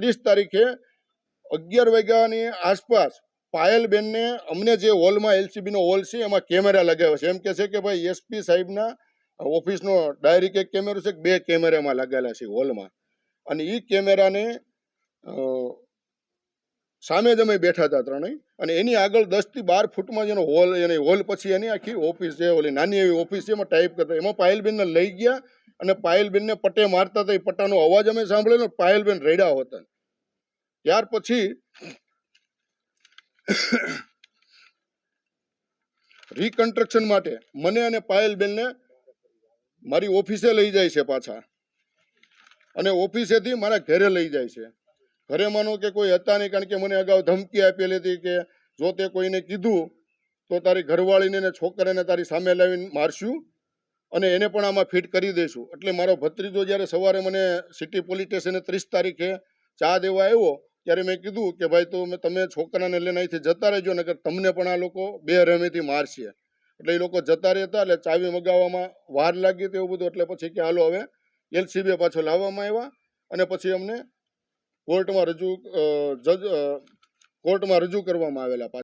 30 તારીખે 11 વાગ્યાની આસપાસ પાયલબેનને અમને જે હોલમાં એલસીબીનો હોલ છે એમાં કેમેરા લગાવ્યા છે. એમ કે છે કે ભાઈ એસપી સાહેબના ઓફિસનો ડાયરેક્ટ એક કેમેરો છે, 2 કેમેરામાં લાગેલા છે હોલમાં. અને એ કેમેરાને સામે જ અમે બેઠા હતા ત્રણેય, અને એની આગળ 10 થી 12 ફૂટમાં જેનો હોલ, એને હોલ પછી એની આખી ઓફિસ છે, ઓલી નાની એવી ઓફિસ છે, એમાં ટાઈપ કરતા. એમાં પાયલબેનને લઈ ગયા અને પાયલબેનને પટ્ટે મારતા હતા. એ પટ્ટાનો અવાજ અમે સાંભળેલો, પાયલબેન રડ્યા હતા. ત્યાર પછી રિકન્સ્ટ્રક્શન માટે મને અને પાયલબેનને મારી ઓફિસે લઈ જાય છે પાછા, અને ઓફિસેથી મારા ઘરે લઈ જાય છે. ઘરે માનો કે કોઈ હતા નહીં, કારણ કે મને અગાઉ ધમકી આપેલી હતી કે જો તે કોઈને કીધું તો તારી ઘરવાળીને ને છોકરાને તારી સામે લાવીને મારશું અને એને પણ આમાં ફિટ કરી દઈશું. એટલે મારો ભત્રીજો જ્યારે સવારે મને સિટી પોલીસ સ્ટેશને 30 તારીખે ચા દેવા આવ્યો ત્યારે મેં કીધું કે ભાઈ તમે છોકરાને લઈને અહીંથી જતા રહેજો, નકર તમને પણ આ લોકો બેરહેમીથી મારશે. એટલે એ લોકો જતા રહેતા, એટલે ચાવી મગાવવામાં વાર લાગી હતી એવું બધું. એટલે પછી કે હાલો હવે એલસીબી પાછો લાવવામાં આવ્યા, અને પછી અમને કોર્ટમાં રજૂ કરવામાં આવેલા.